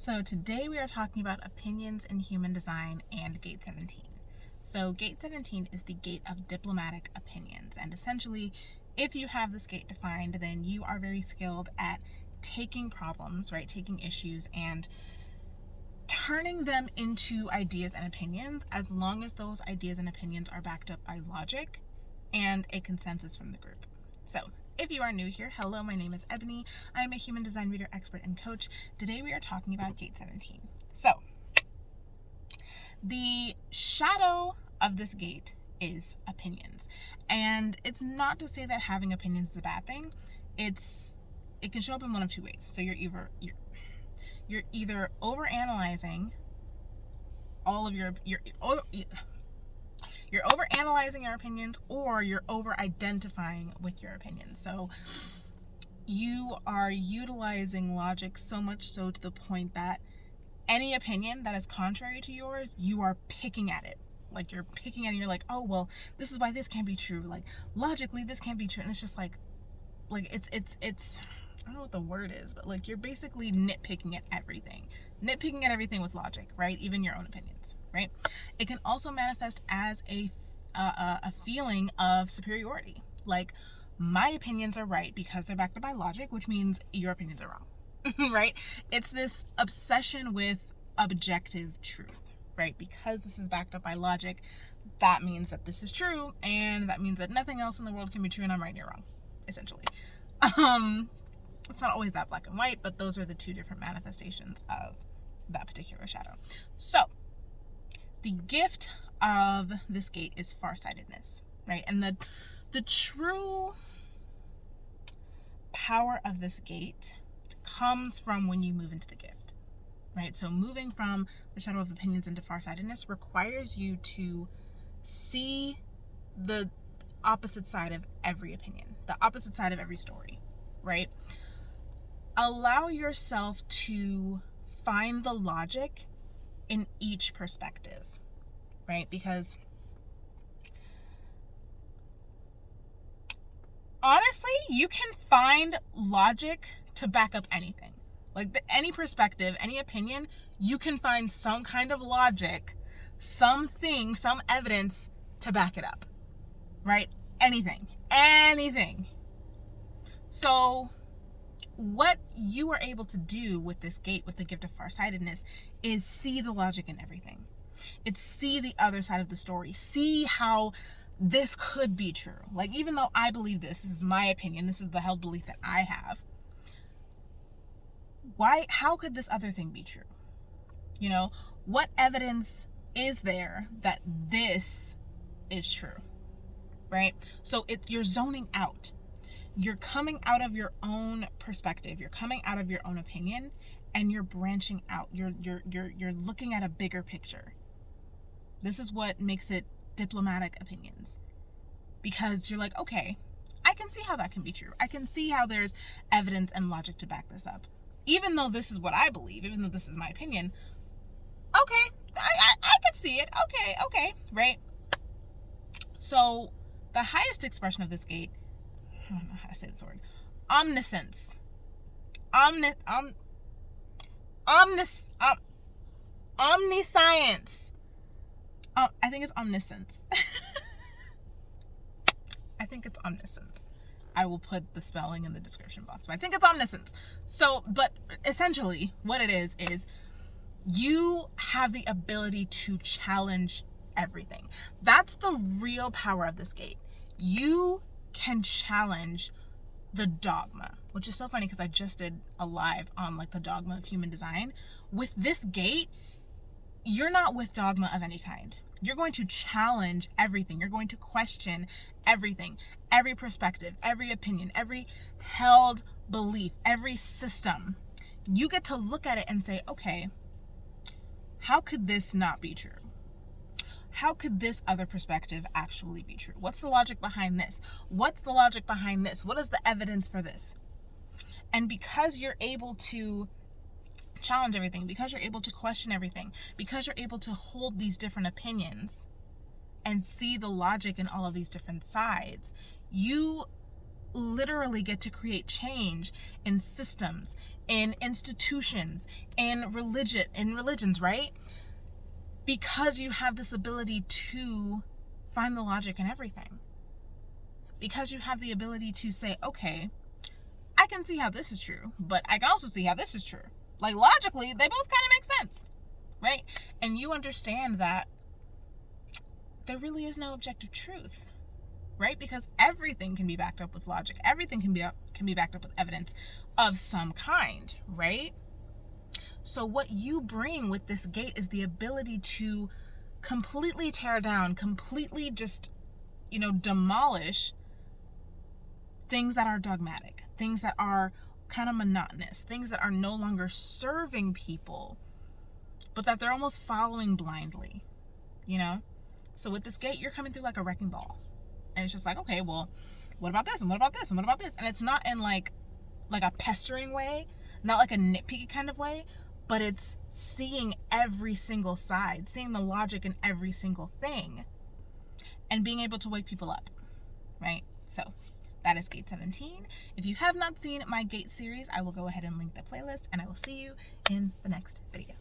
So today we are talking about opinions in human design and gate 17. So gate 17 is the gate of diplomatic opinions, and essentially if you have this gate defined, then you are very skilled at taking problems, right, taking issues and turning them into ideas and opinions, as long as those ideas and opinions are backed up by logic and a consensus from the group. So if you are new here, hello, my name is Ebony. I am a human design reader, expert, and coach. Today we are talking about gate 17. So the shadow of this gate is opinions. And it's not to say that having opinions is a bad thing. It can show up in one of two ways. So you're either overanalyzing all of you're overanalyzing your opinions, or you're over-identifying with your opinions. So you are utilizing logic so much so to the point that any opinion that is contrary to yours, you are picking at it. Like you're picking at it and you're like, oh, well, this is why this can't be true. Like logically, this can't be true. And it's just like it's I don't know what the word is, but like you're basically nitpicking at everything with logic, right? Even your own opinions, right? It can also manifest as a feeling of superiority. Like my opinions are right because they're backed up by logic, which means your opinions are wrong, right? It's this obsession with objective truth, right? Because this is backed up by logic, that means that this is true, and that means that nothing else in the world can be true, and I'm right and you're wrong, essentially. It's not always that black and white, but those are the two different manifestations of that particular shadow. So the gift of this gate is farsightedness, right? And the true power of this gate comes from when you move into the gift, right? So moving from the shadow of opinions into farsightedness requires you to see the opposite side of every opinion, the opposite side of every story, right? Allow yourself to find the logic in each perspective, right? Because honestly, you can find logic to back up anything. Like any perspective, any opinion, you can find some kind of logic, something, some evidence to back it up, right? Anything. So what you are able to do with this gate, with the gift of farsightedness, is see the logic in everything. It's see the other side of the story. See how this could be true. Like, even though I believe this is my opinion, this is the held belief that I have, how could this other thing be true? You know, what evidence is there that this is true, right? So you're zoning out. You're coming out of your own perspective. You're coming out of your own opinion, and you're branching out. You're looking at a bigger picture. This is what makes it diplomatic opinions, because you're like, okay, I can see how that can be true. I can see how there's evidence and logic to back this up. Even though this is what I believe, even though this is my opinion, okay, I can see it. Okay, right? So the highest expression of this gate, I don't know how to say this word, omniscience. Omniscience. I think it's omniscience. I think it's omniscience. I will put the spelling in the description box, but I think it's omniscience. So, but essentially what it is you have the ability to challenge everything. That's the real power of this gate. You can challenge the dogma, which is so funny because I just did a live on like the dogma of human design. With this gate, you're not with dogma of any kind. You're going to challenge everything. You're going to question everything, every perspective, every opinion, every held belief, every system. You get to look at it and say, okay, how could this not be true? How could this other perspective actually be true? What's the logic behind this? What's the logic behind this? What is the evidence for this? And because you're able to challenge everything, because you're able to question everything, because you're able to hold these different opinions and see the logic in all of these different sides, you literally get to create change in systems, in institutions, in religions, right? Because you have this ability to find the logic in everything. Because you have the ability to say, okay, I can see how this is true, but I can also see how this is true. Like, logically, they both kind of make sense, right? And you understand that there really is no objective truth, right? Because everything can be backed up with logic. Everything can be backed up with evidence of some kind, right? So what you bring with this gate is the ability to completely tear down, completely just, demolish things that are dogmatic, things that are kind of monotonous, things that are no longer serving people, but that they're almost following blindly, So with this gate, you're coming through like a wrecking ball. And it's just like, okay, well, what about this? And what about this? And what about this? And it's not in like a pestering way, not like a nitpicky kind of way, but it's seeing every single side, seeing the logic in every single thing, and being able to wake people up, right? So that is Gate 17. If you have not seen my Gate series, I will go ahead and link the playlist, and I will see you in the next video.